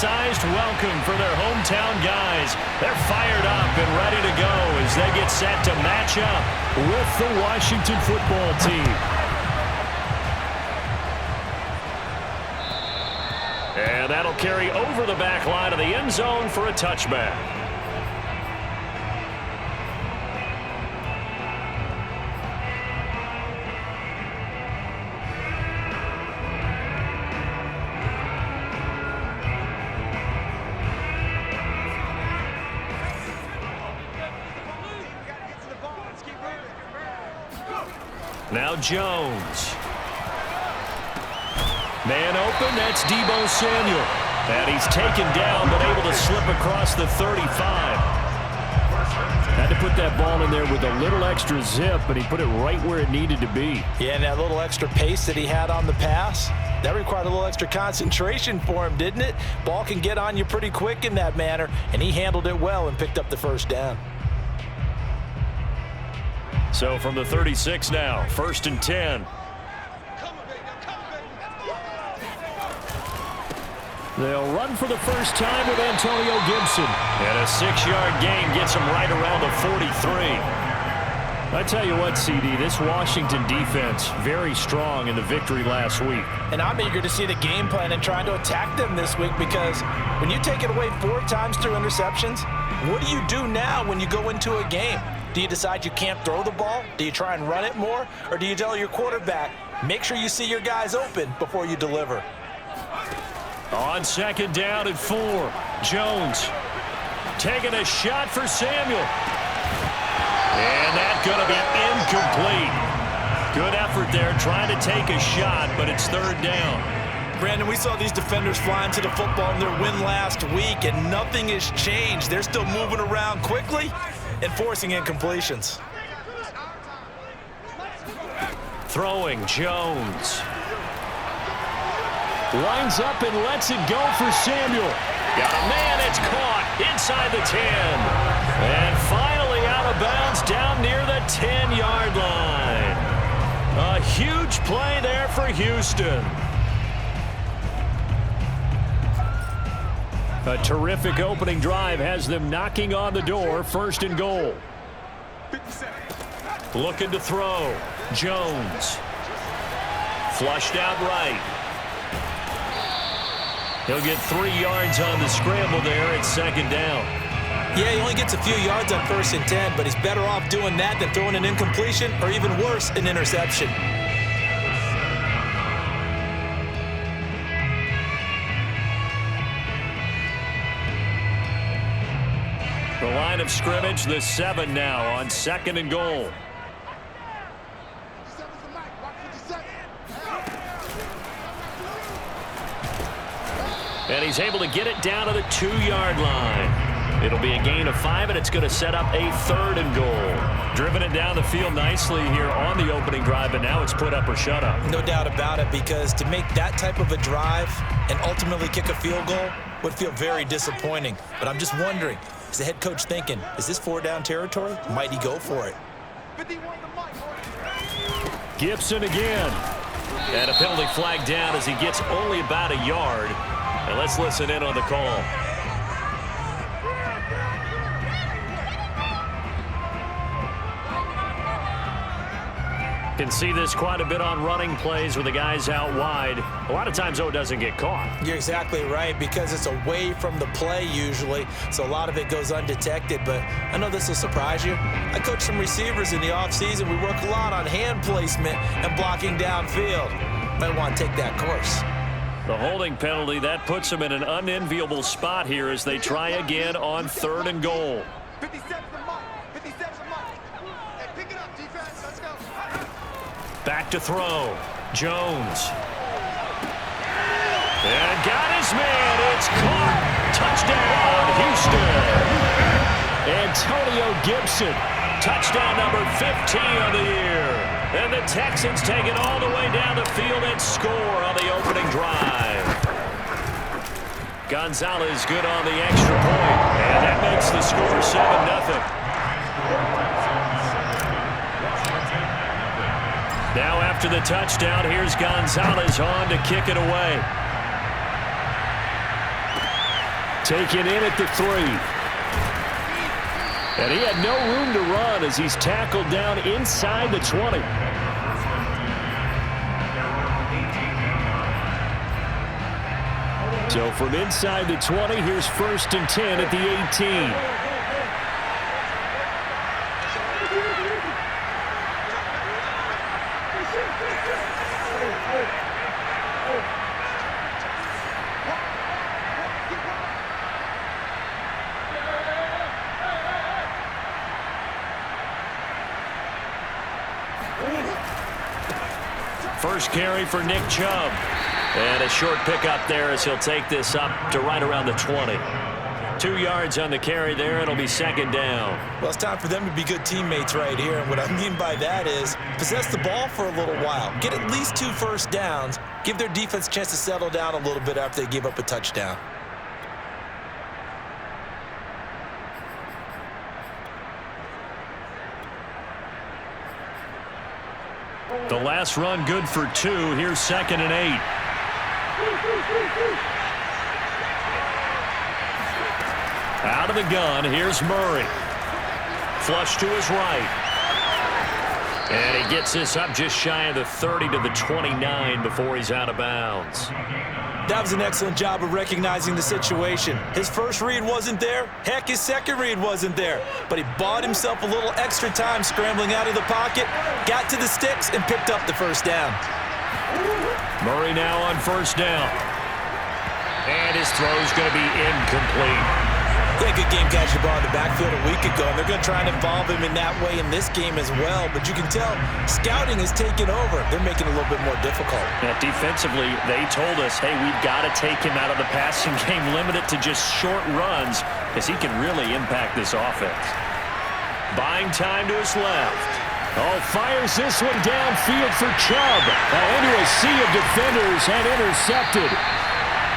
oversized welcome for their hometown guys. They're fired up and ready to go as they get set to match up with the Washington football team. And that'll carry over the back line of the end zone for a touchback. Now Jones. Man open, that's Deebo Samuel. And he's taken down, but able to slip across the 35. Had to put that ball in there with a little extra zip, but he put it right where it needed to be. Yeah, and that little extra pace that he had on the pass, that required a little extra concentration for him, didn't it? Ball can get on you pretty quick in that manner, and he handled it well and picked up the first down. So from the 36 now, 1st and 10. They'll run for the first time with Antonio Gibson. And a 6-yard gain gets him right around the 43. I tell you what, CD, this Washington defense, very strong in the victory last week. And I'm eager to see the game plan and trying to attack them this week, because when you take it away 4 times through interceptions, what do you do now when you go into a game? Do you decide you can't throw the ball? Do you try and run it more? Or do you tell your quarterback, make sure you see your guys open before you deliver? On 2nd down and 4, Jones taking a shot for Samuel. And that's going to be incomplete. Good effort there trying to take a shot, but it's 3rd down. Brandon, we saw these defenders flying to the football in their win last week, and nothing has changed. They're still moving around quickly and forcing incompletions. Throwing, Jones. Lines up and lets it go for Samuel. Got a man, it's caught inside the 10. And finally out of bounds down near the 10-yard line. A huge play there for Houston. A terrific opening drive has them knocking on the door. 1st and goal. Looking to throw. Jones. Flushed out right. He'll get 3 yards on the scramble there at 2nd down. Yeah, he only gets a few yards on 1st and 10, but he's better off doing that than throwing an incompletion, or even worse, an interception. The line of scrimmage, the 7 now on 2nd and goal. And he's able to get it down to the 2-yard line. It'll be a gain of 5, and it's going to set up a 3rd and goal. Driven it down the field nicely here on the opening drive, but now it's put up or shut up. No doubt about it, because to make that type of a drive and ultimately kick a field goal would feel very disappointing. But I'm just wondering, is the head coach thinking, is this 4-down territory? Might he go for it? Gibson again. And a penalty flag down as he gets only about a yard. And let's listen in on the call. Can see this quite a bit on running plays with the guys out wide. A lot of times, though, it doesn't get caught. You're exactly right, because it's away from the play usually, so a lot of it goes undetected. But I know this will surprise you. I coach some receivers in the offseason. We work a lot on hand placement and blocking downfield. Might want to take that course. The holding penalty, that puts them in an unenviable spot here as they try again on 3rd and goal. 57 Mike. 57 Mike. Hey, pick it up, defense. Let's go. Back to throw. Jones. And got his man. It's caught. Touchdown, Houston. Antonio Gibson. Touchdown number 15 of the year. And the Texans take it all the way down the field and score on the opening drive. Gonzalez good on the extra point. And that makes the score 7-0. Now after the touchdown, here's Gonzalez on to kick it away. Taken in at the 3. And he had no room to run as he's tackled down inside the 20. So from inside the 20, here's 1st and 10 at the 18. First carry for Nick Chubb. And a short pickup there as he'll take this up to right around the 20. 2 yards on the carry there. It'll be 2nd down. Well, it's time for them to be good teammates right here. And what I mean by that is possess the ball for a little while. Get at least 2 first downs. Give their defense a chance to settle down a little bit after they give up a touchdown. The last run good for 2. Here's 2nd and 8. Out of the gun, here's Murray. Flush to his right. And he gets this up just shy of the 30 to the 29 before he's out of bounds. That was an excellent job of recognizing the situation. His first read wasn't there. Heck, his second read wasn't there. But he bought himself a little extra time scrambling out of the pocket, got to the sticks, and picked up the first down. Murray now on 1st down. And his throw's going to be incomplete. He had a good game catching the ball in the backfield a week ago, and they're going to try and involve him in that way in this game as well. But you can tell scouting has taken over. They're making it a little bit more difficult. Yeah, defensively, they told us, hey, we've got to take him out of the passing game, limit it to just short runs, because he can really impact this offense. Buying time to his left. Oh, fires this one downfield for Chubb. Into a sea of defenders and intercepted.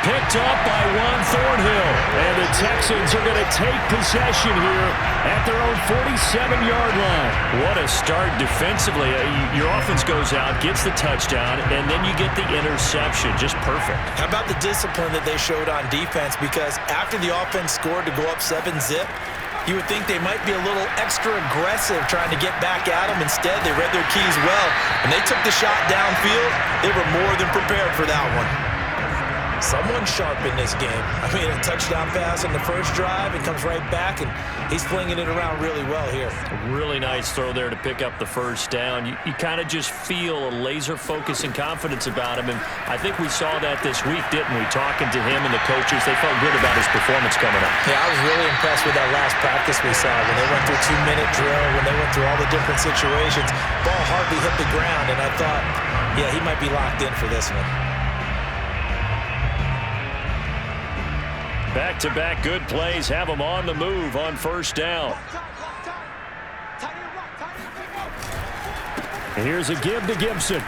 Picked up by Juan Thornhill. And the Texans are going to take possession here at their own 47-yard line. What a start defensively. Your offense goes out, gets the touchdown, and then you get the interception. Just perfect. How about the discipline that they showed on defense? Because after the offense scored to go up 7-zip, you would think they might be a little extra aggressive trying to get back at them. Instead, they read their keys well. When they took the shot downfield, they were more than prepared for that one. Someone sharp in this game. I mean, a touchdown pass on the first drive, and comes right back, and he's flinging it around really well here. Really nice throw there to pick up the first down. You kind of just feel a laser focus and confidence about him, and I think we saw that this week, didn't we? Talking to him and the coaches, they felt good about his performance coming up. Yeah, I was really impressed with that last practice we saw when they went through 2-minute drill, when they went through all the different situations. Ball hardly hit the ground, and I thought, yeah, he might be locked in for this one. Back-to-back good plays have him on the move on 1st down. And here's a give to Gibson.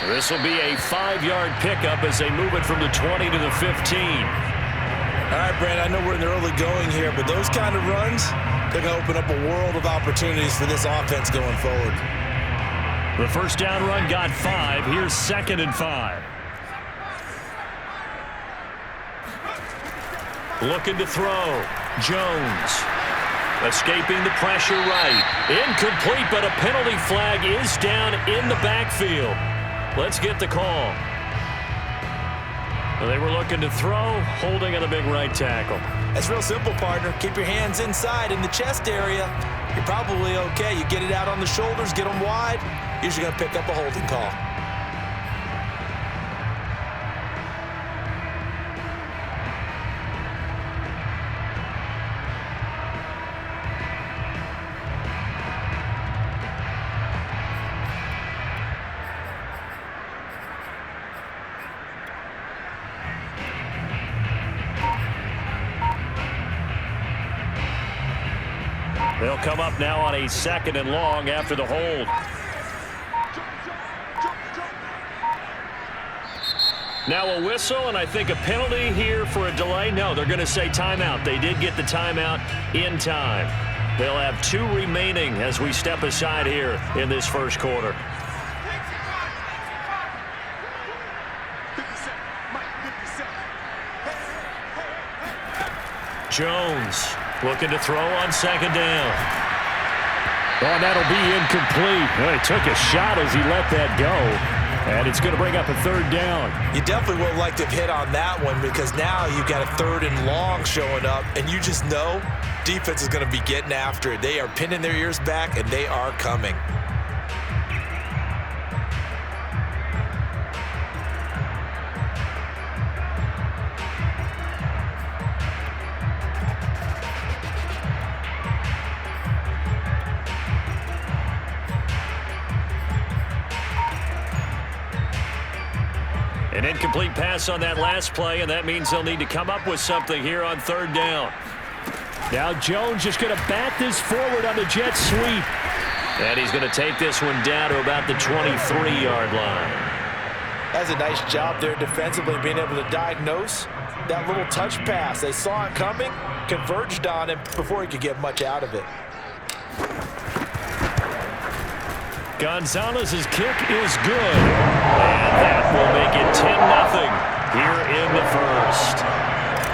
This will be a 5-yard pickup as they move it from the 20 to the 15. All right, Brand, I know we're in the early going here, but those kind of runs, they're going to open up a world of opportunities for this offense going forward. The first down run got 5. Here's 2nd and 5. Looking to throw. Jones. Escaping the pressure right. Incomplete, but a penalty flag is down in the backfield. Let's get the call. They were looking to throw, holding on a big right tackle. That's real simple, partner. Keep your hands inside in the chest area. You're probably okay. You get it out on the shoulders, get them wide. Usually going to pick up a holding call. They'll come up now on a 2nd and long after the hold. Now a whistle, and I think a penalty here for a delay. No, they're going to say timeout. They did get the timeout in time. They'll have 2 remaining as we step aside here in this first quarter. Jones looking to throw on second down. Oh, and that'll be incomplete. Well, he took a shot as he let that go. And it's going to bring up a third down. You definitely would have liked to have hit on that one because now you've got a 3rd and long showing up, and you just know defense is going to be getting after it. They are pinning their ears back, and they are coming. An incomplete pass on that last play, and that means they'll need to come up with something here on 3rd down. Now Jones just going to bat this forward on the jet sweep. And he's going to take this one down to about the 23-yard line. That's a nice job there defensively, being able to diagnose that little touch pass. They saw it coming, converged on him before he could get much out of it. Gonzalez's kick is good, and that will make it 10-0 here in the first.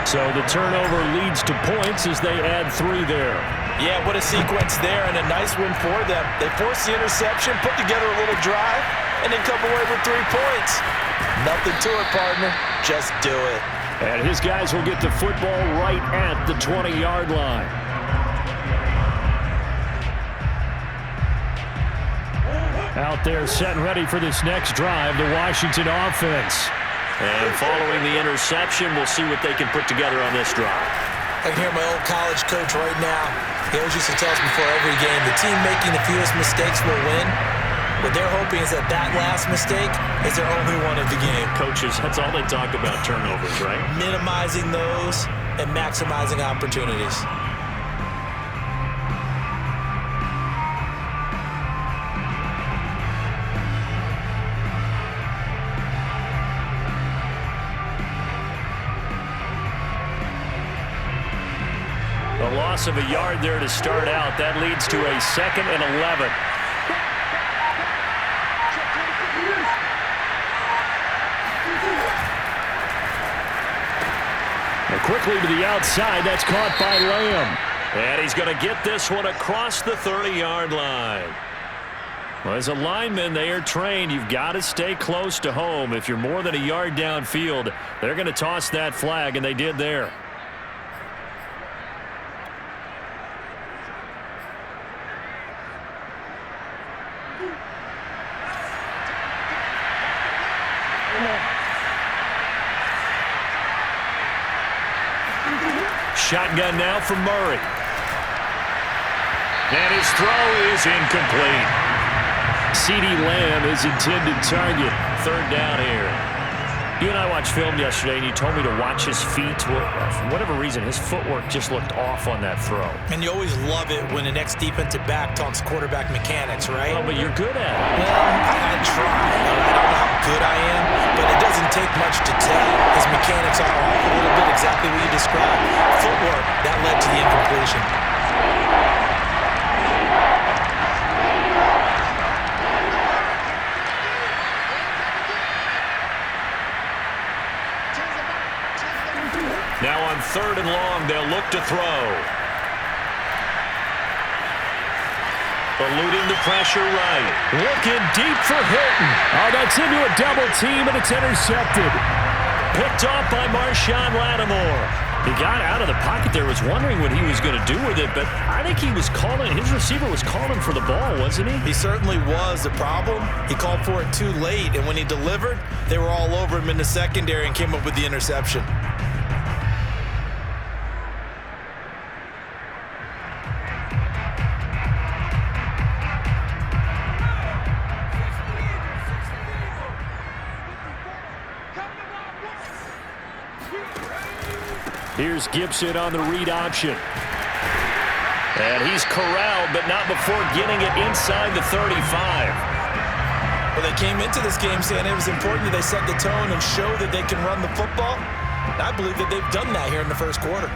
So the turnover leads to points as they add 3 there. Yeah, what a sequence there, and a nice win for them. They force the interception, put together a little drive, and then come away with 3 points. Nothing to it, partner. Just do it. And his guys will get the football right at the 20-yard line. Out there set and ready for this next drive, the Washington offense. And following the interception, we'll see what they can put together on this drive. I can hear my old college coach right now. He always used to tell us before every game, the team making the fewest mistakes will win. What they're hoping is that that last mistake is their only one of the game. Coaches, that's all they talk about, turnovers, right? Minimizing those and maximizing opportunities. A loss of a yard there to start out. That leads to a 2nd and 11. And quickly to the outside. That's caught by Lamb. And he's going to get this one across the 30-yard line. Well, as a lineman, they are trained. You've got to stay close to home. If you're more than a yard downfield, they're going to toss that flag, and they did there. Shotgun now from Murray. And his throw is incomplete. CeeDee Lamb is intended target. 3rd down here. You and I watched film yesterday, and you told me to watch his feet. For whatever reason, his footwork just looked off on that throw. And you always love it when the next defensive back talks quarterback mechanics, right? Oh, but you're good at it. Well, I try. I don't know how good I am, but it doesn't take much to tell. His mechanics are off a little bit, exactly what you described. Footwork, that led to the incompletion. Now on 3rd and long, they'll look to throw. Eluding the pressure right. Looking deep for Hilton. Oh, that's into a double team, and it's intercepted. Picked off by Marshawn Lattimore. He got out of the pocket there, was wondering what he was going to do with it, but I think he was calling, his receiver was calling for the ball, wasn't he? He certainly was. The problem, he called for it too late, and when he delivered, they were all over him in the secondary and came up with the interception. Here's Gibson on the read option. And he's corralled, but not before getting it inside the 35. Well, they came into this game saying it was important that they set the tone and show that they can run the football. And I believe that they've done that here in the first quarter.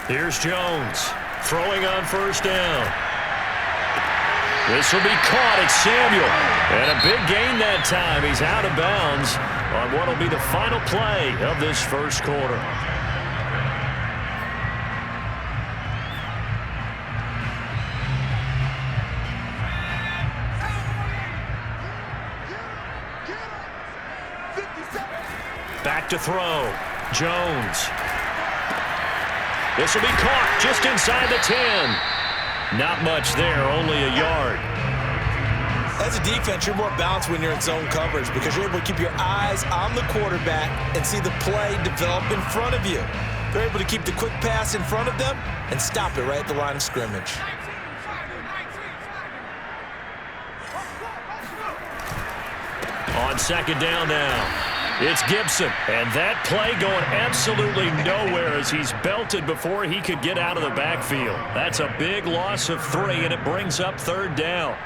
Here's Jones throwing on 1st down. This will be caught at Samuel. And a big gain that time. He's out of bounds on what will be the final play of this first quarter. Back to throw. Jones. This will be caught just inside the 10. Not much there, only a yard. As a defense, you're more balanced when you're in zone coverage because you're able to keep your eyes on the quarterback and see the play develop in front of you. They're able to keep the quick pass in front of them and stop it right at the line of scrimmage. On second down now. It's Gibson, and that play going absolutely nowhere as he's belted before he could get out of the backfield. That's a big loss of 3, and it brings up third down.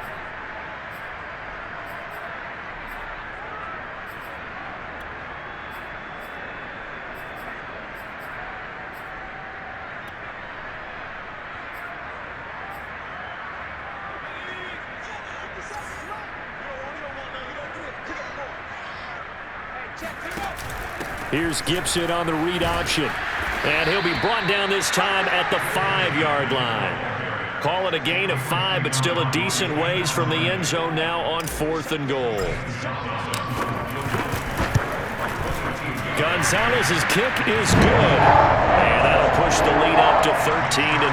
Here's Gibson on the read option. And he'll be brought down this time at the 5-yard line. Call it a gain of 5, but still a decent ways from the end zone now on 4th and goal. Gonzalez's kick is good. And that'll push the lead up to 13-0.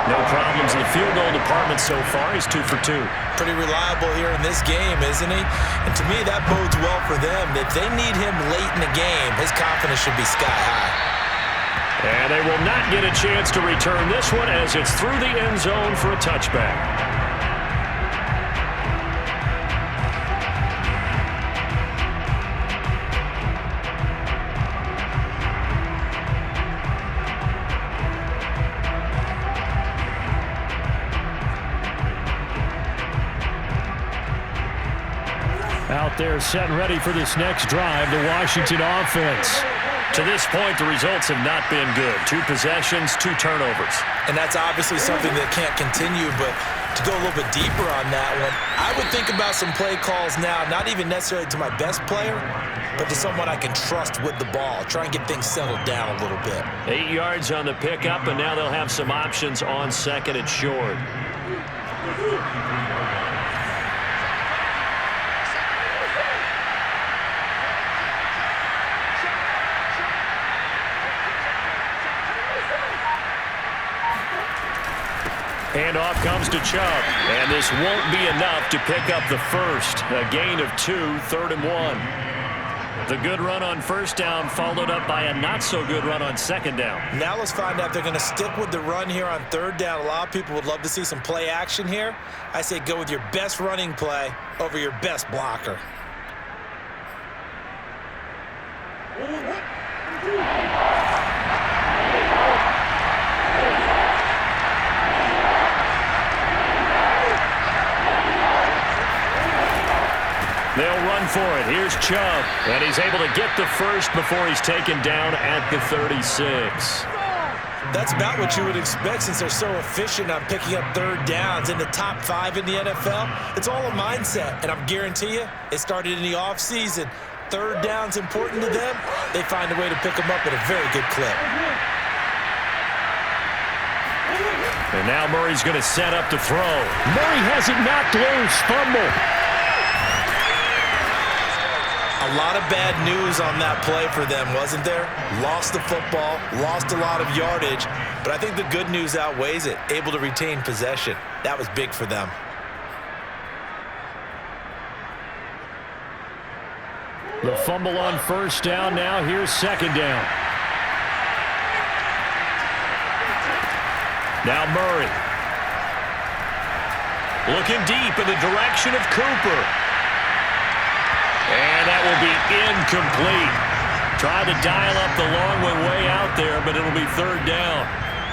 No problems in the field goal department so far. He's 2 for 2. Pretty reliable here in this game, isn't he? And to me, that bodes well for them. If they need him late in the game, his confidence should be sky high. And they will not get a chance to return this one as it's through the end zone for a touchback. Out there setting ready for this next drive, the Washington offense. To this point, the results have not been good. 2 possessions, 2 turnovers. And that's obviously something that can't continue, but to go a little bit deeper on that one, I would think about some play calls now, not even necessarily to my best player, but to someone I can trust with the ball. Try and get things settled down a little bit. 8 yards on the pickup, and now they'll have some options on second and short. Handoff comes to Chubb, and this won't be enough to pick up the first. A gain of 2, 3rd and 1. The good run on first down followed up by a not-so-good run on second down. Now let's find out if they're going to stick with the run here on third down. A lot of people would love to see some play action here. I say go with your best running play over your best blocker. They'll run for it. Here's Chubb, and he's able to get the first before he's taken down at the 36. That's about what you would expect since they're so efficient on picking up third downs in the top 5 in the NFL. It's all a mindset, and I guarantee you it started in the offseason. Third down's important to them. They find a way to pick them up at a very good clip. And now Murray's going to set up to throw. Murray has it knocked loose. Fumble. A lot of bad news on that play for them, wasn't there? Lost the football, lost a lot of yardage, but I think the good news outweighs it. Able to retain possession. That was big for them. The fumble on first down now. Here's second down. Now Murray. Looking deep in the direction of Cooper. And that will be incomplete. Tried to dial up the long way out there, but it'll be third down.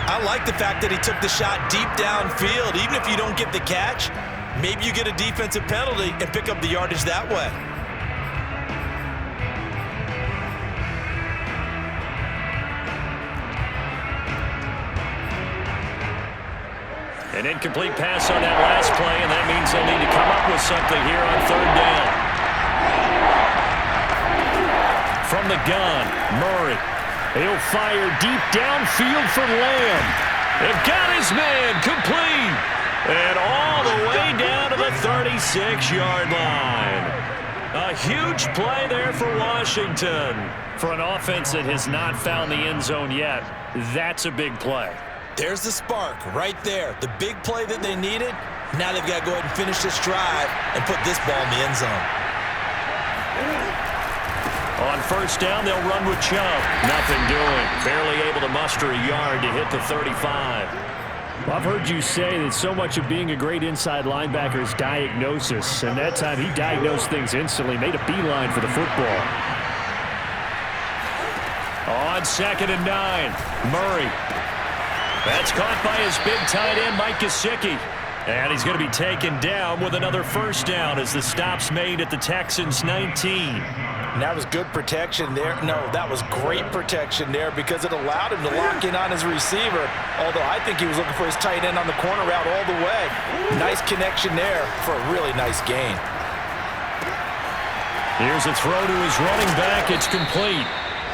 I like the fact that he took the shot deep downfield. Even if you don't get the catch, maybe you get a defensive penalty and pick up the yardage that way. An incomplete pass on that last play, and that means they'll need to come up with something here on third down. From the gun, Murray. He'll fire deep downfield for Lamb. They've got his man complete. And all the way down to the 36-yard line. A huge play there for Washington. For an offense that has not found the end zone yet, that's a big play. There's the spark right there. The big play that they needed. Now they've got to go ahead and finish this drive and put this ball in the end zone. On first down, they'll run with Chubb. Nothing doing. Barely able to muster a yard to hit the 35. Well, I've heard you say that so much of being a great inside linebacker is diagnosis. And that time he diagnosed things instantly, made a beeline for the football. On 2nd and 9, Murray. That's caught by his big tight end, Made 2shyne. And he's going to be taken down with another first down as the stop's made at the Texans' 19. And that was good protection there. No, that was great protection there because it allowed him to lock in on his receiver. Although I think he was looking for his tight end on the corner route all the way. Nice connection there for a really nice gain. Here's a throw to his running back. It's complete.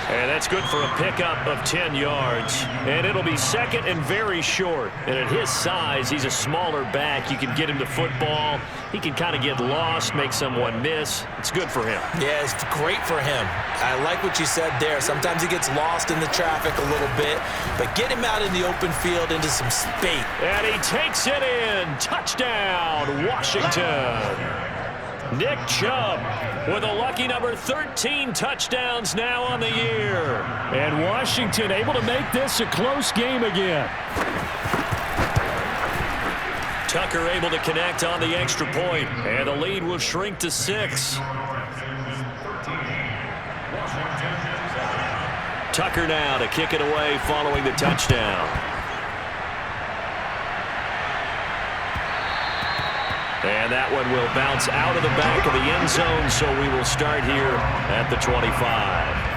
And that's good for a pickup of 10 yards. And it'll be second and very short. And at his size, he's a smaller back. You can get him to football. He can kind of get lost, make someone miss. It's good for him. Yeah, it's great for him. I like what you said there. Sometimes he gets lost in the traffic a little bit. But get him out in the open field into some space. And he takes it in. Touchdown, Washington. Nick Chubb with a lucky number 13 touchdowns now on the year. And Washington able to make this a close game again. Tucker able to connect on the extra point, and the lead will shrink to 6. Tucker now to kick it away following the touchdown. And that one will bounce out of the back of the end zone, so we will start here at the 25.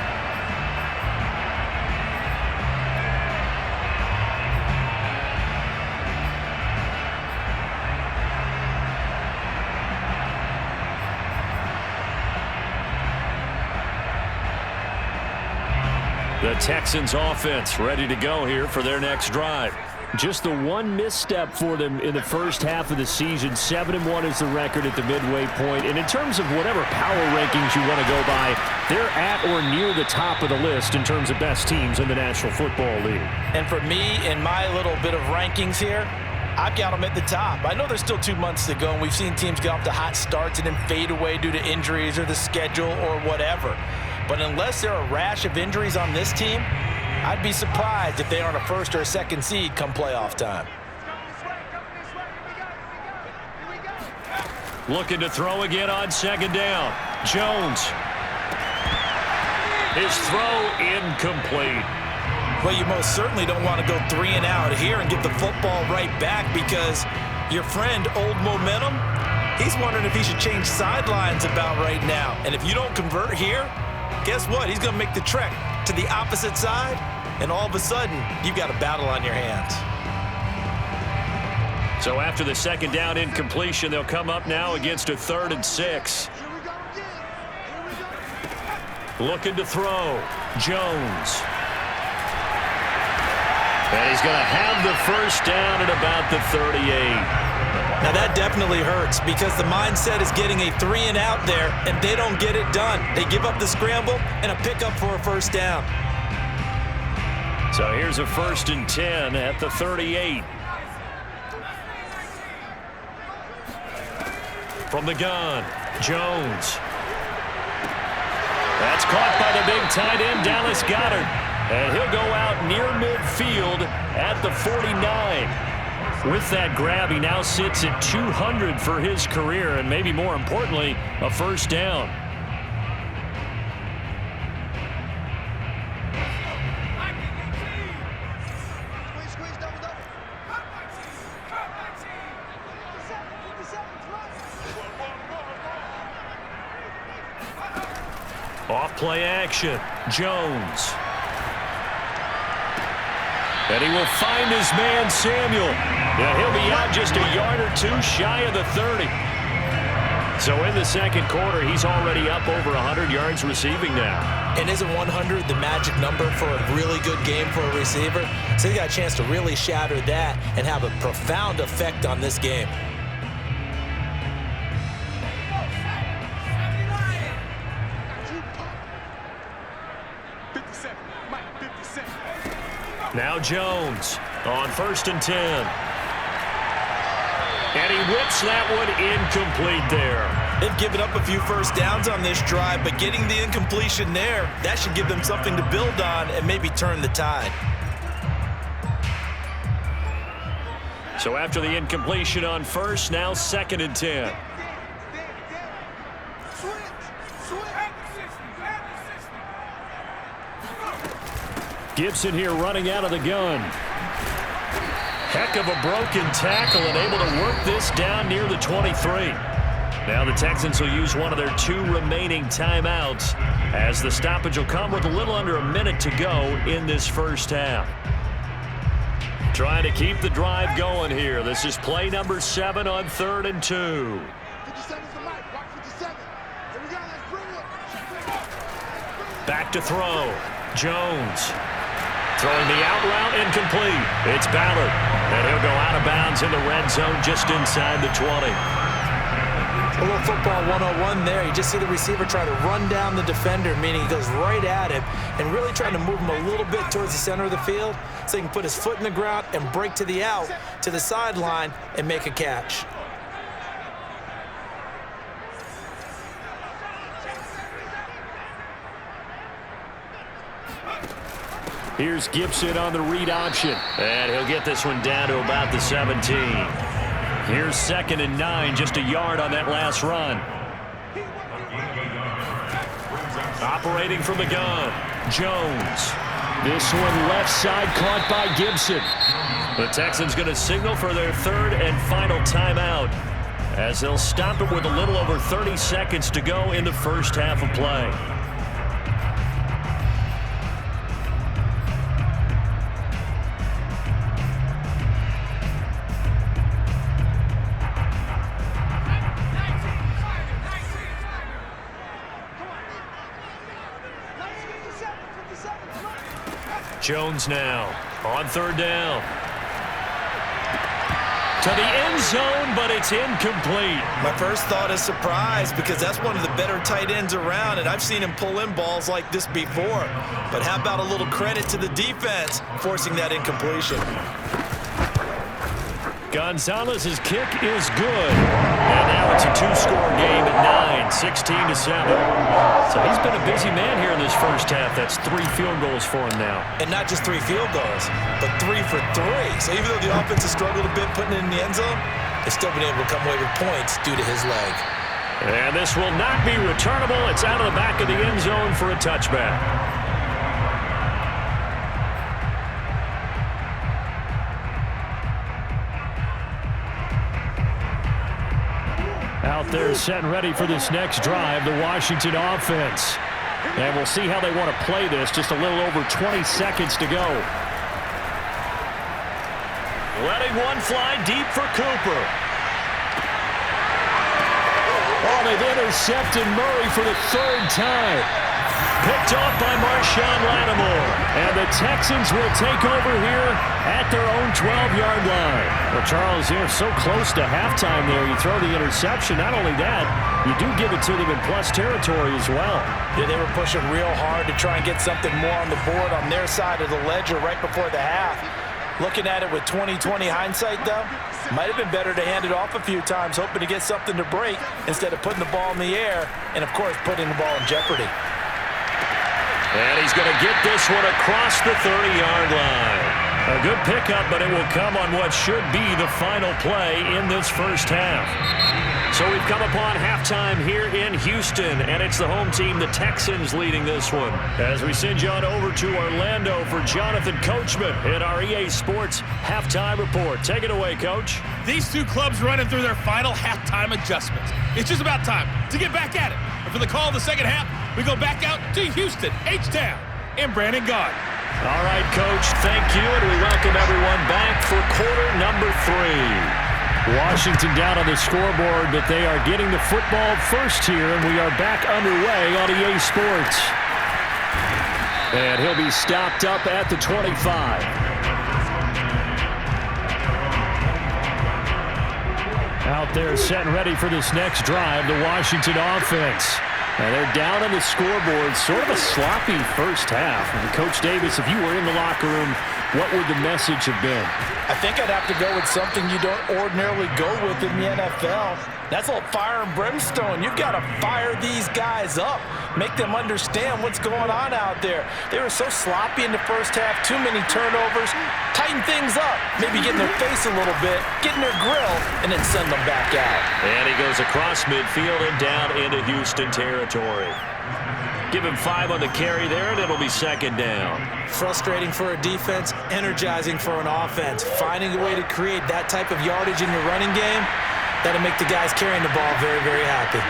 The Texans offense ready to go here for their next drive. Just the one misstep for them in the first half of the season. 7-1 is the record at the midway point. And in terms of whatever power rankings you want to go by, they're at or near the top of the list in terms of best teams in the National Football League. And for me, in my little bit of rankings here, I've got them at the top. I know there's still 2 months to go, and we've seen teams get off to hot starts and then fade away due to injuries or the schedule or whatever. But unless there are a rash of injuries on this team, I'd be surprised if they aren't a first or a second seed come playoff time. Looking to throw again on 2nd down. Jones. His throw incomplete. Well, you most certainly don't want to go 3 and out here and get the football right back because your friend, Old Momentum, he's wondering if he should change sidelines about right now. And if you don't convert here, guess what? He's going to make the trek to the opposite side, and all of a sudden, you've got a battle on your hands. So after the 2nd down incompletion, they'll come up now against a 3rd and 6. Looking to throw. Jones. And he's going to have the first down at about the 38. Now that definitely hurts because the mindset is getting a 3 and out there, and they don't get it done. They give up the scramble and a pickup for a first down. So here's a 1st and 10 at the 38. From the gun, Jones. That's caught by the big tight end, Dallas Goedert. And he'll go out near midfield at the 49. With that grab, he now sits at 200 for his career, and maybe more importantly, a first down. Off play action, Jones. And he will find his man, Samuel. And he'll be out just a yard or two shy of the 30. So in the second quarter, he's already up over 100 yards receiving now. And isn't 100 the magic number for a really good game for a receiver? So he got a chance to really shatter that and have a profound effect on this game. Now Jones on 1st and 10. And he whips that one incomplete there. They've given up a few first downs on this drive, but getting the incompletion there, that should give them something to build on and maybe turn the tide. So after the incompletion on 1st, now 2nd and 10. Gibson here running out of the gun. Heck of a broken tackle and able to work this down near the 23. Now the Texans will use one of their 2 remaining timeouts as the stoppage will come with a little under a minute to go in this first half. Trying to keep the drive going here. This is play number 7 on 3rd and 2. 57's the mic. Watch 57. Here we go. Let's bring it. Back to throw. Jones. Throwing the out route incomplete. It's Ballard. And he'll go out of bounds in the red zone just inside the 20. A little football 101 there. You just see the receiver try to run down the defender, meaning he goes right at him and really trying to move him a little bit towards the center of the field so he can put his foot in the ground and break to the out, to the sideline, and make a catch. Here's Gibson on the read option. And he'll get this one down to about the 17. Here's 2nd and 9, just a yard on that last run. Operating from the gun, Jones. This one left side caught by Gibson. The Texans going to signal for their 3rd and final timeout as they'll stop it with a little over 30 seconds to go in the first half of play. Jones now on 3rd down. To the end zone, but it's incomplete. My first thought is surprise because that's one of the better tight ends around, and I've seen him pull in balls like this before. But how about a little credit to the defense forcing that incompletion? Gonzalez's kick is good. And now it's a 2-score game at 9, 16-7. So he's been a busy man here in this first half. That's 3 field goals for him now. And not just 3 field goals, but 3 for 3. So even though the offense has struggled a bit putting it in the end zone, they've still been able to come away with points due to his leg. And this will not be returnable. It's out of the back of the end zone for a touchback. Out there set and ready for this next drive, the Washington offense. And we'll see how they want to play this. Just a little over 20 seconds to go. Letting one fly deep for Cooper. Oh, they've intercepted Murray for the 3rd time. Picked off by Marshawn Lattimore. And the Texans will take over here at their own 12-yard line. Well, Charles, they're so close to halftime there. You throw the interception. Not only that, you do give it to them in plus territory as well. Yeah, they were pushing real hard to try and get something more on the board on their side of the ledger right before the half. Looking at it with 20/20 hindsight, though, might have been better to hand it off a few times, hoping to get something to break instead of putting the ball in the air and, of course, putting the ball in jeopardy. And he's going to get this one across the 30-yard line. A good pickup, but it will come on what should be the final play in this first half. So we've come upon halftime here in Houston, and it's the home team, the Texans, leading this one. As we send you on over to Orlando for Jonathan Coachman in our EA Sports Halftime Report. Take it away, Coach. These 2 clubs running through their final halftime adjustments. It's just about time to get back at it. And for the call of the second half, we go back out to Houston, H-Town, and Brandon Gaudin. All right, Coach, thank you, and we welcome everyone back for quarter number 3. Washington down on the scoreboard, but they are getting the football first here, and we are back underway on EA Sports. And he'll be stopped up at the 25. Out there set and ready for this next drive, the Washington offense. And they're down on the scoreboard, sort of a sloppy first half. And Coach Davis, if you were in the locker room, what would the message have been? I think I'd have to go with something you don't ordinarily go with in the NFL. That's a little fire and brimstone. You've got to fire these guys up. Make them understand what's going on out there. They were so sloppy in the first half, too many turnovers. Tighten things up. Maybe get in their face a little bit, get in their grill, and then send them back out. And he goes across midfield and down into Houston territory. Give him 5 on the carry there, and it'll be second down. Frustrating for a defense, energizing for an offense. Finding a way to create that type of yardage in your running game, that'll make the guys carrying the ball very, very happy.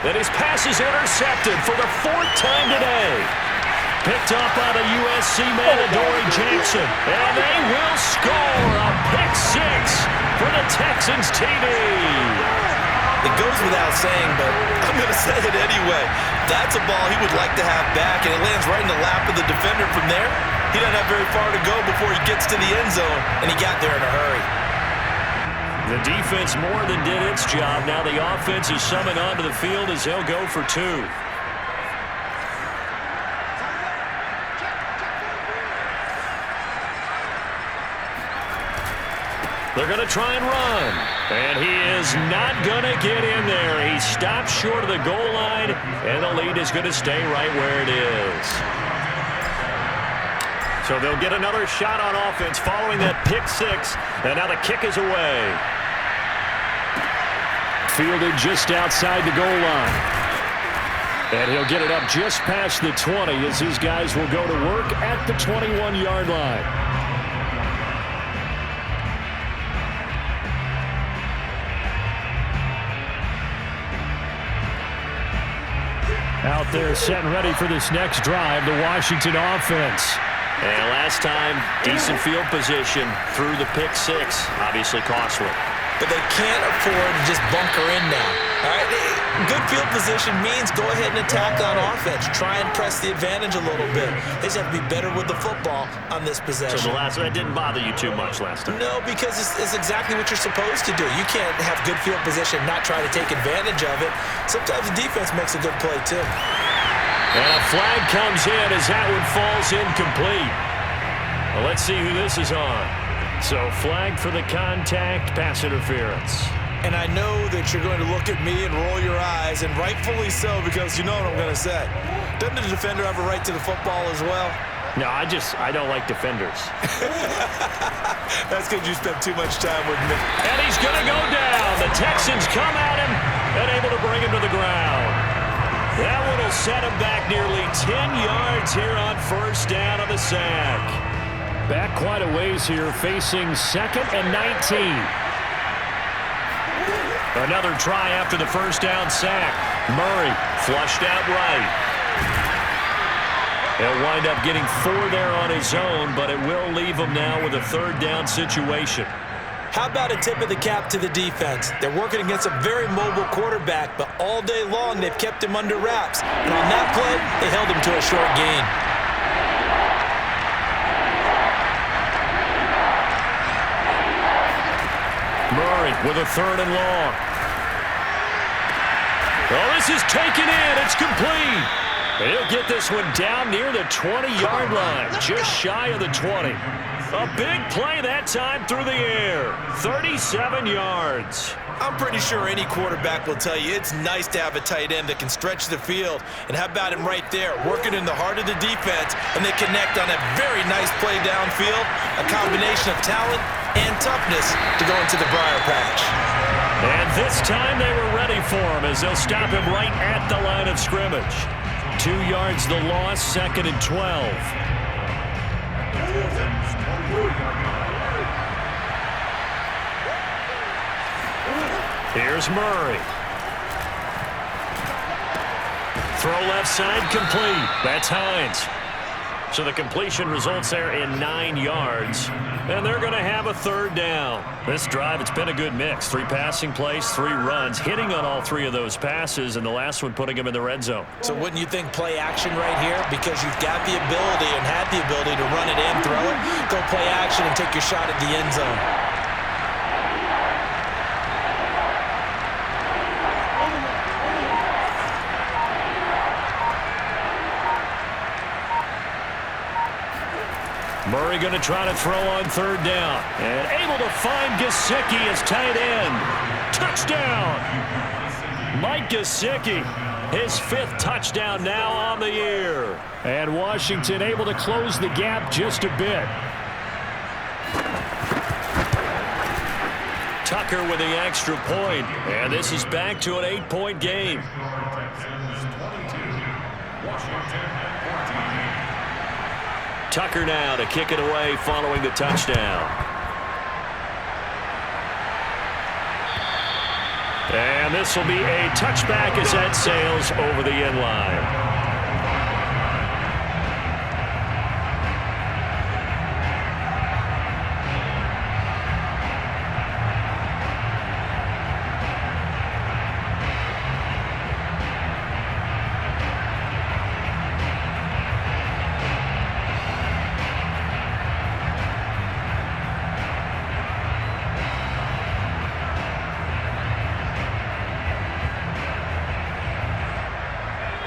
And his pass is intercepted for the 4th time today. Picked up by the USC man, Adoree Jackson. And they will score a pick 6 for the Texans TV. It goes without saying, but I'm going to say it anyway. That's a ball he would like to have back, and it lands right in the lap of the defender from there. He doesn't have very far to go before he gets to the end zone, and he got there in a hurry. The defense more than did its job. Now the offense is summoned onto the field as they'll go for 2. They're going to try and run. And he is not going to get in there. He stops short of the goal line, and the lead is going to stay right where it is. So they'll get another shot on offense following that pick 6. And now the kick is away. Fielded just outside the goal line. And he'll get it up just past the 20 as his guys will go to work at the 21-yard line. Out there set and ready for this next drive, the Washington offense. And last time, decent field position through the pick 6. Obviously costly. But they can't afford to just bunker in now. All right? Good field position means go ahead and attack on offense. Try and press the advantage a little bit. They just have to be better with the football on this possession. So that didn't bother you too much last time? No, because it's exactly what you're supposed to do. You can't have good field position, not try to take advantage of it. Sometimes the defense makes a good play, too. And a flag comes in as that one falls incomplete. Well, let's see who this is on. So flag for the contact, pass interference. And I know that you're going to look at me and roll your eyes, and rightfully so, because you know what I'm going to say. Doesn't the defender have a right to the football as well? No, I don't like defenders. That's because you spent too much time with me. And he's going to go down. The Texans come at him and able to bring him to the ground. That one will set him back nearly 10 yards here on first down on the sack. Back quite a ways here, facing 2nd and 19. Another try after the first down sack. Murray flushed out right. He'll wind up getting 4 there on his own, but it will leave him now with a 3rd down situation. How about a tip of the cap to the defense? They're working against a very mobile quarterback, but all day long they've kept him under wraps. And on that play, they held him to a short gain. Murray with a 3rd and long. Oh, this is taken in. It's complete. And he'll get this one down near the 20-yard line, just shy of the 20. A big play that time through the air. 37 yards. I'm pretty sure any quarterback will tell you it's nice to have a tight end that can stretch the field. And how about him right there, working in the heart of the defense, and they connect on a very nice play downfield, a combination of talent and toughness to go into the briar patch. And this time they were ready for him as they'll stop him right at the line of scrimmage. 2 yards the loss, 2nd and 12. Here's Murray. Throw left side complete. That's Hines. So the completion results there in 9 yards. And they're going to have a third down. This drive, it's been a good mix. 3 passing plays, 3 runs, hitting on all 3 of those passes, and the last one putting them in the red zone. So wouldn't you think play action right here? Because you've got the ability and had the ability to run it in, throw it, go play action and take your shot at the end zone. Murray going to try to throw on third down. And able to find Gesicki as tight end. Touchdown! Mike Gesicki, his 5th touchdown now on the year. And Washington able to close the gap just a bit. Tucker with the extra point. And this is back to an 8-point game. Tucker now to kick it away following the touchdown. And this will be a touchback as that sails over the end line.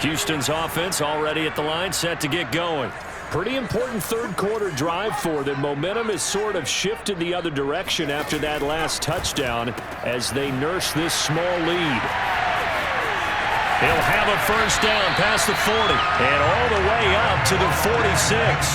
Houston's offense already at the line, set to get going. Pretty important third quarter drive for them. Momentum has sort of shifted the other direction after that last touchdown as they nurse this small lead. He'll have a first down past the 40 and all the way up to the 46.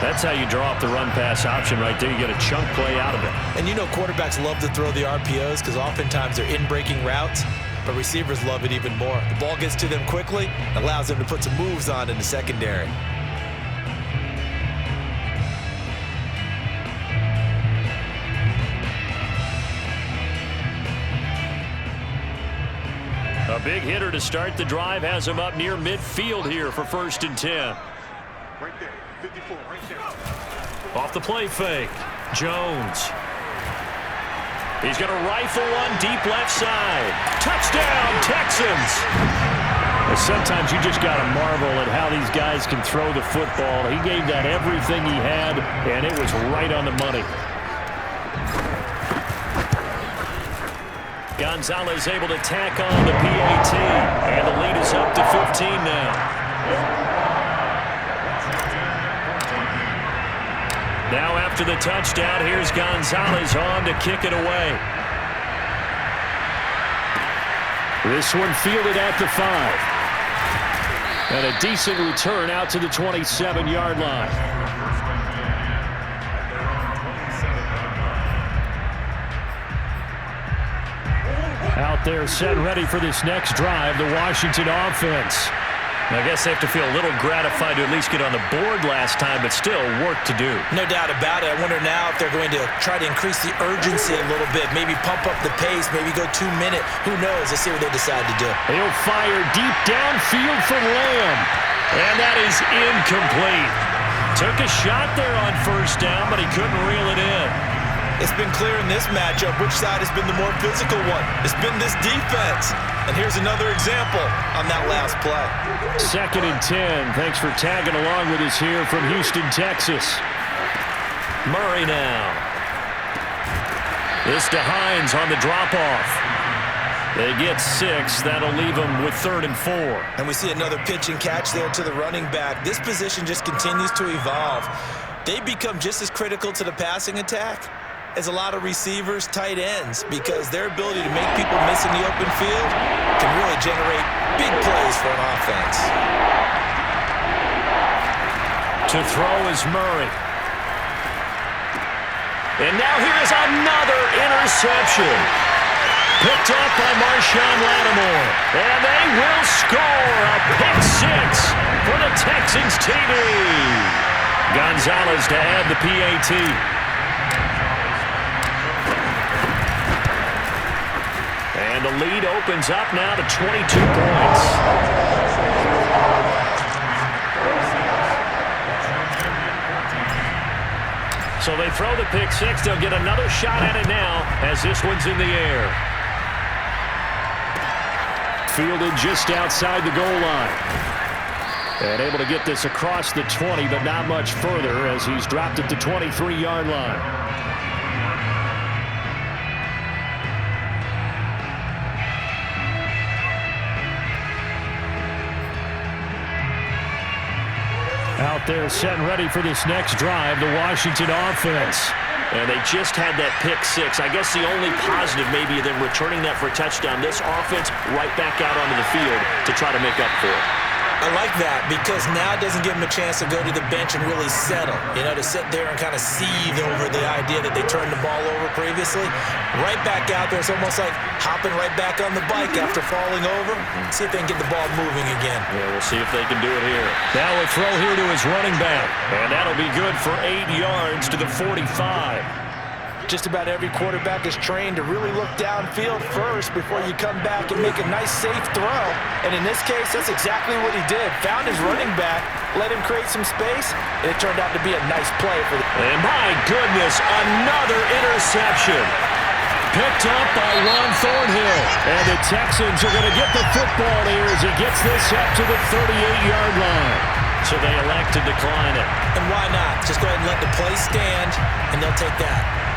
That's how you draw up the run-pass option right there. You get a chunk play out of it. And you know quarterbacks love to throw the RPOs because oftentimes they're in-breaking routes. But receivers love it even more. The ball gets to them quickly, allows them to put some moves on in the secondary. A big hitter to start the drive has him up near midfield here for 1st and 10. Right there, 54, right there. Off the play fake, Jones. He's going to rifle one deep left side. Touchdown, Texans! Sometimes you just got to marvel at how these guys can throw the football. He gave that everything he had, and it was right on the money. Gonzalez able to tack on the PAT, and the lead is up to 15 now. Now after the touchdown, here's Gonzalez on to kick it away. This one fielded at the 5. And a decent return out to the 27-yard line. Out there set ready for this next drive, the Washington offense. I guess they have to feel a little gratified to at least get on the board last time, but still work to do. No doubt about it. I wonder now if they're going to try to increase the urgency a little bit, maybe pump up the pace, maybe go 2-minute. Who knows? Let's see what they decide to do. He'll fire deep downfield for Lamb. And that is incomplete. Took a shot there on first down, but he couldn't reel it in. It's been clear in this matchup which side has been the more physical one. It's been this defense. And here's another example on that last play. 2nd and 10. Thanks for tagging along with us here from Houston, Texas. Murray now. This to Hines on the drop-off. They get 6. That'll leave them with 3rd and 4. And we see another pitch and catch there to the running back. This position just continues to evolve. They become just as critical to the passing attack as a lot of receivers, tight ends, because their ability to make people miss in the open field can really generate big plays for an offense. To throw is Murray. And now here is another interception. Picked up by Marshawn Lattimore. And they will score a pick 6 for the Texans TD. Gonzalez to add the PAT. And the lead opens up now to 22 points. So they throw the pick six. They'll get another shot at it now as this one's in the air. Fielded just outside the goal line. And able to get this across the 20, but not much further as he's dropped it to 23-yard line. Out there set and ready for this next drive, the Washington offense. And they just had that pick six. I guess the only positive maybe them returning that for a touchdown. This offense right back out onto the field to try to make up for it. I like that because now it doesn't give them a chance to go to the bench and really settle, to sit there and kind of seethe over the idea that they turned the ball over previously. Right back out there, it's almost like hopping right back on the bike after falling over. See if they can get the ball moving again. Yeah, we'll see if they can do it here. Now a throw here to his running back, and that'll be good for 8 yards to the 45. Just about every quarterback is trained to really look downfield first before you come back and make a nice, safe throw. And in this case, that's exactly what he did. Found his running back, let him create some space, and it turned out to be a nice play for them. And my goodness, another interception. Picked up by Ron Thornhill. And the Texans are going to get the football here as he gets this up to the 38-yard line. So they elect to decline it. And why not? Just go ahead and let the play stand, and they'll take that.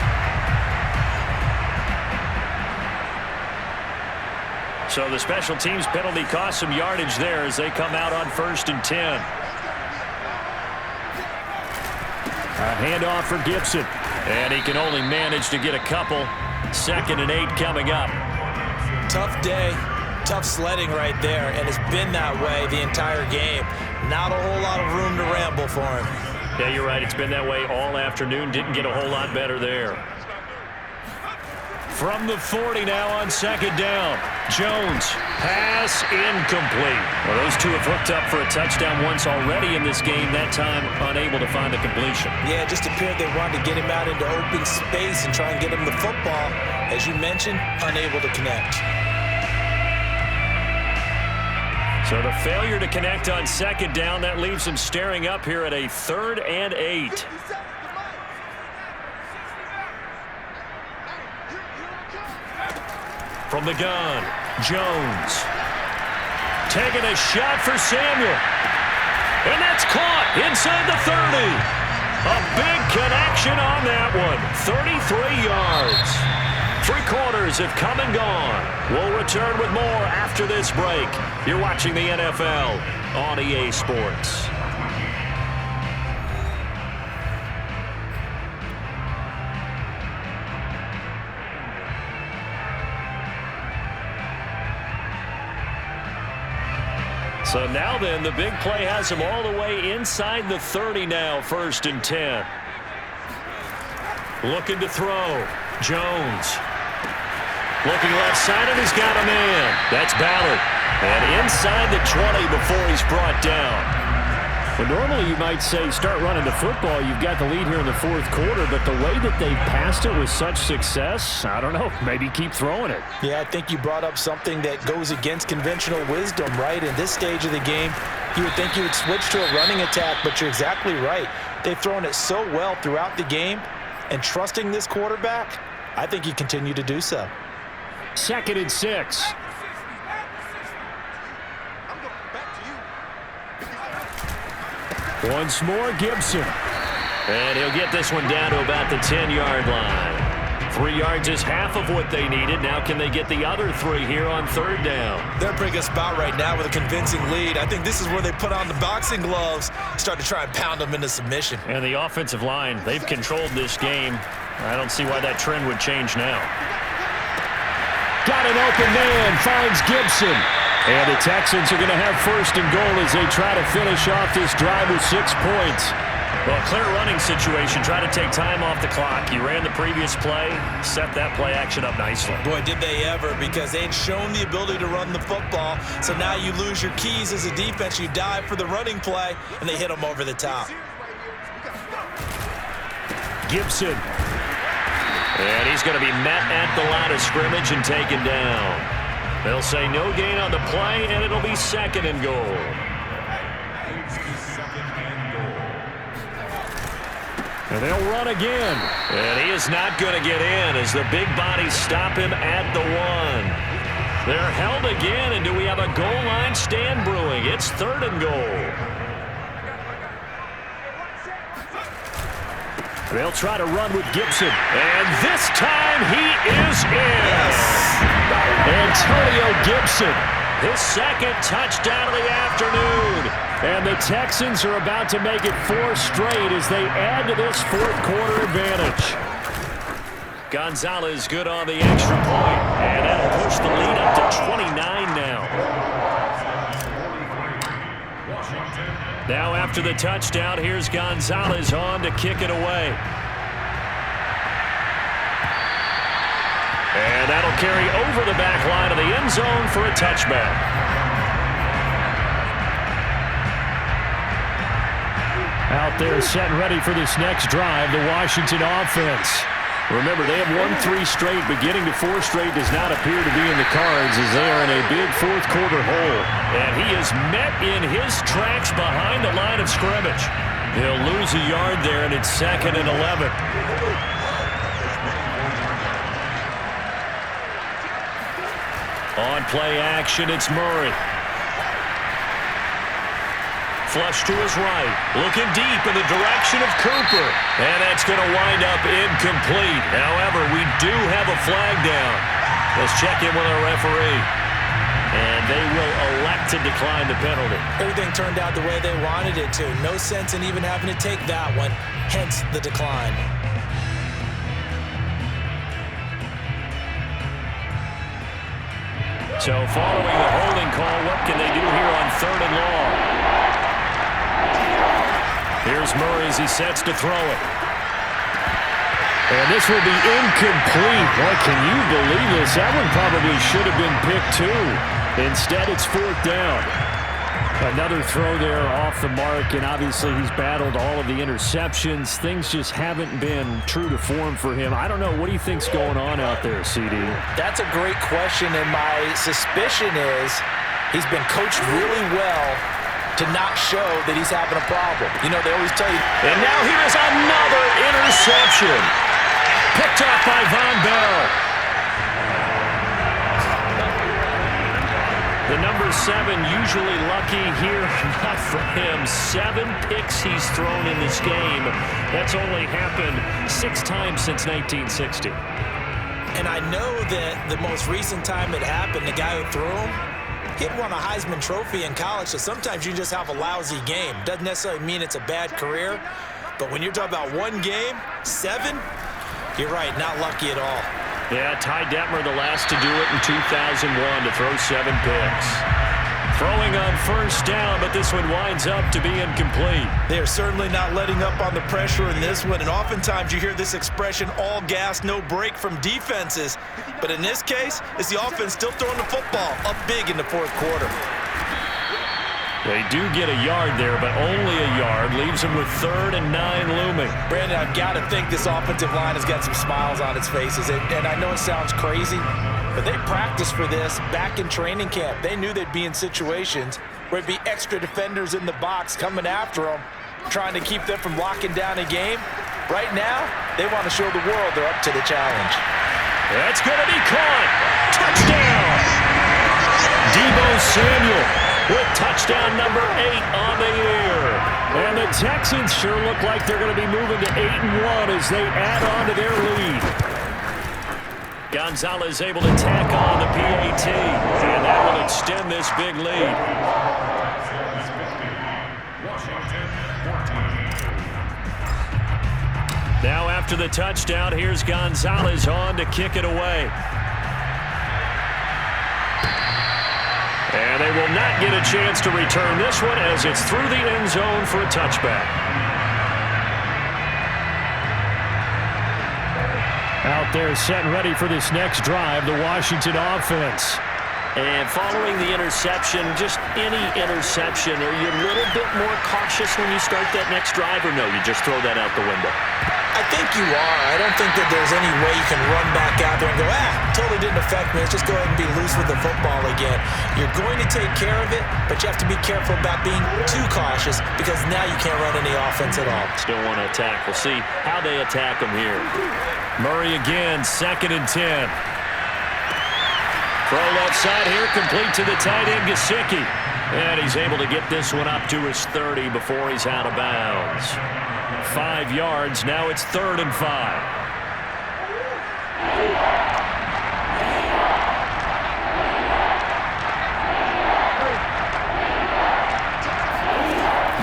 So the special teams penalty cost some yardage there as they come out on 1st and 10. A handoff for Gibson. And he can only manage to get a couple. 2nd and 8 coming up. Tough day, tough sledding right there, and it's been that way the entire game. Not a whole lot of room to ramble for him. Yeah, you're right. It's been that way all afternoon. Didn't get a whole lot better there. From the 40 now on 2nd down. Jones, pass incomplete. Well, those two have hooked up for a touchdown once already in this game. That time unable to find the completion. Yeah, it just appeared they wanted to get him out into open space and try and get him the football. As you mentioned, unable to connect. So the failure to connect on 2nd down, that leaves them staring up here at a 3rd and 8. From the gun, Jones. Taking a shot for Samuel. And that's caught inside the 30. A big connection on that one. 33 yards. 3 quarters have come and gone. We'll return with more after this break. You're watching the NFL on EA Sports. So now then, the big play has him all the way inside the 30 now, 1st and 10. Looking to throw. Jones. Looking left side, and he's got a man. That's Ballard. And inside the 20 before he's brought down. Well, normally you might say start running the football. You've got the lead here in the 4th quarter, but the way that they've passed it with such success, I don't know, maybe keep throwing it. Yeah, I think you brought up something that goes against conventional wisdom, right? In this stage of the game, you would think you would switch to a running attack, but you're exactly right. They've thrown it so well throughout the game, and trusting this quarterback, I think you continue to do so. 2nd and 6. Once more, Gibson. And he'll get this one down to about the 10-yard line. 3 yards is half of what they needed. Now can they get the other 3 here on 3rd down? They're in a pretty good spot right now with a convincing lead. I think this is where they put on the boxing gloves, start to try and pound them into submission. And the offensive line, they've controlled this game. I don't see why that trend would change now. Got an open man, finds Gibson. And the Texans are going to have 1st and goal as they try to finish off this drive with 6 points. Well, clear running situation. Try to take time off the clock. You ran the previous play, set that play action up nicely. Boy, did they ever, because they had shown the ability to run the football. So now you lose your keys as a defense. You dive for the running play, and they hit them over the top. Gibson. And he's going to be met at the line of scrimmage and taken down. They'll say no gain on the play, and it'll be 2nd and goal. And they'll run again. And he is not going to get in as the big bodies stop him at the 1. They're held again, and do we have a goal line stand brewing? It's 3rd and goal. They'll try to run with Gibson. And this time he is in. Antonio Gibson. His 2nd touchdown of the afternoon. And the Texans are about to make it 4 straight as they add to this 4th quarter advantage. Gonzalez good on the extra point. And that'll push the lead up to 29 now. Now after the touchdown, here's Gonzalez on to kick it away. And that'll carry over the back line of the end zone for a touchback. Out there set and ready for this next drive, the Washington offense. Remember, they have won 3 straight, but getting to 4 straight does not appear to be in the cards as they are in a big 4th quarter hole. And he is met in his tracks behind the line of scrimmage. He'll lose a yard there, and it's 2nd and 11. On play action, it's Murray. Flush to his right. Looking deep in the direction of Cooper. And that's going to wind up incomplete. However, we do have a flag down. Let's check in with our referee. And they will elect to decline the penalty. Everything turned out the way they wanted it to. No sense in even having to take that one. Hence the decline. So following the holding call, what can they do here on 3rd and long? Here's Murray as he sets to throw it. And this will be incomplete. Boy, can you believe this? That one probably should have been picked too. Instead, it's 4th down. Another throw there off the mark, and obviously he's battled all of the interceptions. Things just haven't been true to form for him. I don't know. What do you think's going on out there, CD? That's a great question, and my suspicion is he's been coached really well to not show that he's having a problem. You know, they always tell you. And now here's another interception. Picked off by Von Bell. The number 7 usually lucky here, not for him. 7 picks he's thrown in this game. That's only happened 6 times since 1960. And I know that the most recent time it happened, the guy who threw him, he had won a Heisman Trophy in college, so sometimes you just have a lousy game. Doesn't necessarily mean it's a bad career, but when you're talking about 1 game, 7, you're right, not lucky at all. Yeah, Ty Detmer the last to do it in 2001 to throw 7 picks. Throwing on 1st down, but this one winds up to be incomplete. They're certainly not letting up on the pressure in this one, and oftentimes you hear this expression, all gas, no break from defenses. But in this case, it's the offense still throwing the football up big in the 4th quarter. They do get a yard there, but only a yard. Leaves them with 3rd and 9 looming. Brandon, I've got to think this offensive line has got some smiles on its faces. And I know it sounds crazy, but they practiced for this back in training camp. They knew they'd be in situations where it'd be extra defenders in the box coming after them, trying to keep them from locking down a game. Right now, they want to show the world they're up to the challenge. That's going to be caught. Touchdown! Deebo Samuel with touchdown number 8 on the year. And the Texans sure look like they're going to be moving to 8-1 as they add on to their lead. Gonzalez able to tack on the PAT, and that will extend this big lead. Now after the touchdown, here's Gonzalez on to kick it away. And they will not get a chance to return this one as it's through the end zone for a touchback. Out there set and ready for this next drive, the Washington offense. And following the interception, just any interception, are you a little bit more cautious when you start that next drive, or no, you just throw that out the window? I think you are. I don't think that there's any way you can run back out there and go, totally didn't affect me. Let's just go ahead and be loose with the football again. You're going to take care of it, but you have to be careful about being too cautious because now you can't run any offense at all. Still want to attack. We'll see how they attack them here. Murray again, 2nd and 10. Throw left side here, complete to the tight end, Gesicki. And he's able to get this one up to his 30 before he's out of bounds. 5 yards, now it's 3rd and 5.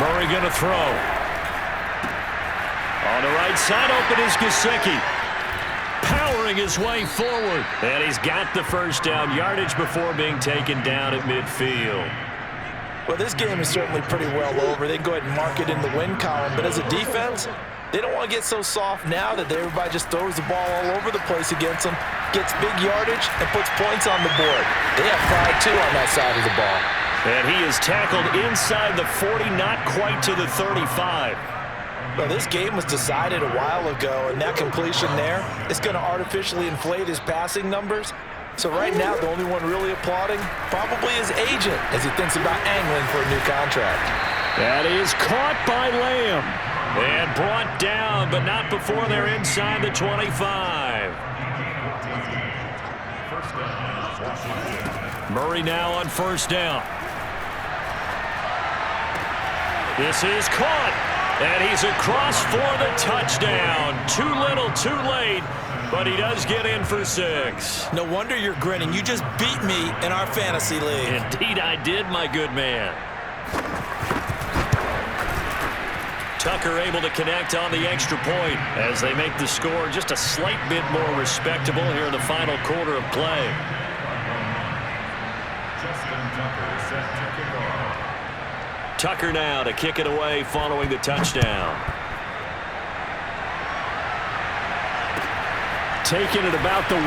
Murray going to throw. On the right side, open is Gesicki. Powering his way forward. And he's got the first down, yardage before being taken down at midfield. Well, this game is certainly pretty well over. They can go ahead and mark it in the win column. But as a defense, they don't want to get so soft now that everybody just throws the ball all over the place against them, gets big yardage, and puts points on the board. They have pride, too, on that side of the ball. And he is tackled inside the 40, not quite to the 35. Well, this game was decided a while ago, and that completion there is going to artificially inflate his passing numbers. So right now, the only one really applauding probably his agent as he thinks about angling for a new contract. That is caught by Lamb and brought down, but not before they're inside the 25. Murray now on 1st down. This is caught, and he's across for the touchdown. Too little, too late, but he does get in for 6. No wonder you're grinning. You just beat me in our fantasy league. Indeed I did, my good man. Tucker able to connect on the extra point as they make the score just a slight bit more respectable here in the final quarter of play. Tucker now to kick it away following the touchdown. Taking it about the 1.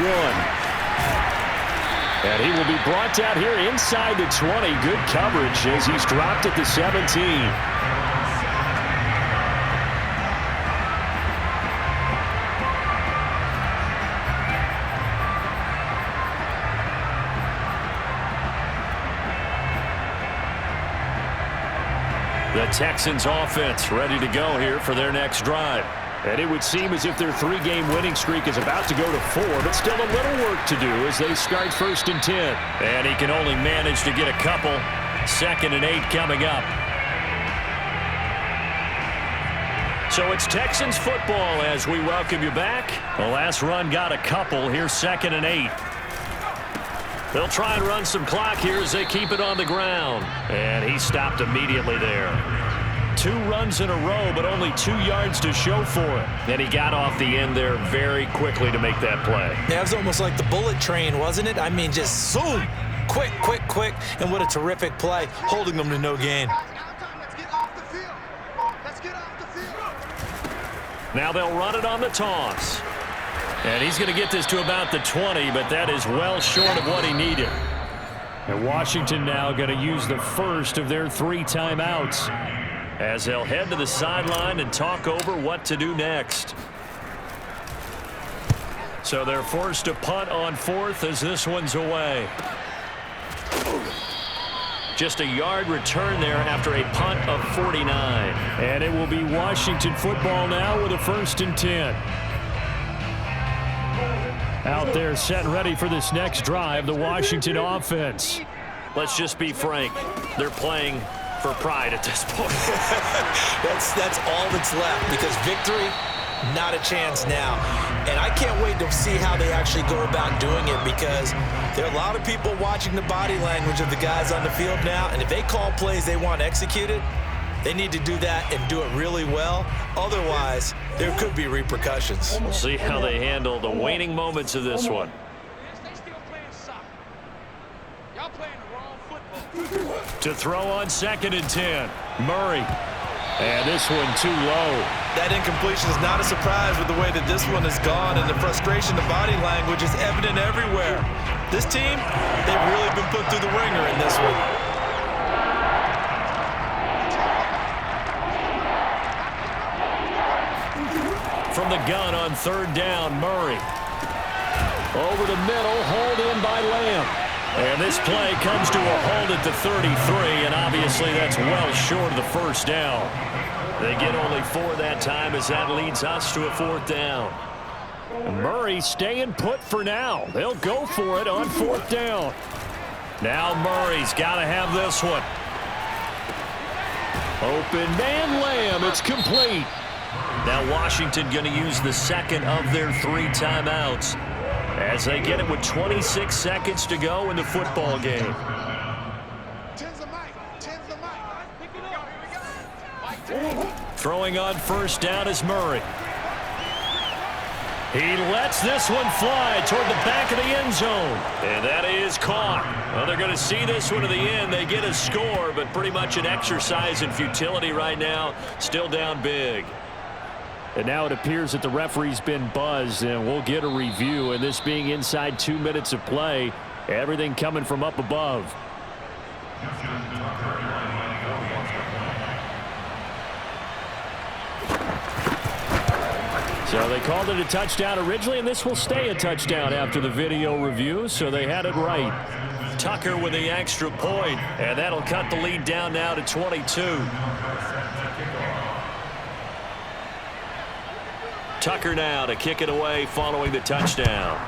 And he will be brought down here inside the 20. Good coverage as he's dropped at the 17. The Texans offense ready to go here for their next drive. And it would seem as if their 3-game winning streak is about to go to 4, but still a little work to do as they start 1st and 10. And he can only manage to get a couple. 2nd and 8 coming up. So it's Texans football as we welcome you back. The last run got a couple. Here's 2nd and 8. They'll try and run some clock here as they keep it on the ground. And he stopped immediately there. 2 runs in a row, but only 2 yards to show for it. And he got off the end there very quickly to make that play. Yeah, it was almost like the bullet train, wasn't it? I mean, just zoom. Quick, quick, quick. And what a terrific play, holding them to no gain. Let's get off the field. Let's get off the field. Now they'll run it on the toss. And he's going to get this to about the 20, but that is well short of what he needed. And Washington now going to use the first of their 3 timeouts as they'll head to the sideline and talk over what to do next. So they're forced to punt on 4th as this one's away. Just a yard return there after a punt of 49. And it will be Washington football now with a 1st and 10. Out there set and ready for this next drive, the Washington offense. Let's just be frank. They're playing for pride at this point. That's all that's left because victory, not a chance now. And I can't wait to see how they actually go about doing it because there are a lot of people watching the body language of the guys on the field now. And if they call plays they want executed, they need to do that and do it really well. Otherwise, there could be repercussions. We'll see how they handle the waning moments of this one. To throw on 2nd and 10. Murray. And this one too low. That incompletion is not a surprise with the way that this one has gone, and the frustration, the body language is evident everywhere. This team, they've really been put through the ringer in this one. From the gun on third down, Murray. Over the middle, hauled in by Lamb. And this play comes to a halt at the 33, and obviously that's well short of the first down. They get only 4 that time as that leads us to a 4th down. Murray staying put for now. They'll go for it on 4th down. Now Murray's got to have this one. Open man Lamb. It's complete. Now Washington going to use the second of their 3 timeouts as they get it with 26 seconds to go in the football game. Throwing on first down is Murray. He lets this one fly toward the back of the end zone. And that is caught. Well, they're going to see this one to the end. They get a score, but pretty much an exercise in futility right now. Still down big. And now it appears that the referee's been buzzed, and we'll get a review. And this being inside 2 minutes of play, everything coming from up above. So they called it a touchdown originally, and this will stay a touchdown after the video review, so they had it right. Tucker with the extra point, and that'll cut the lead down now to 22. Tucker now to kick it away following the touchdown.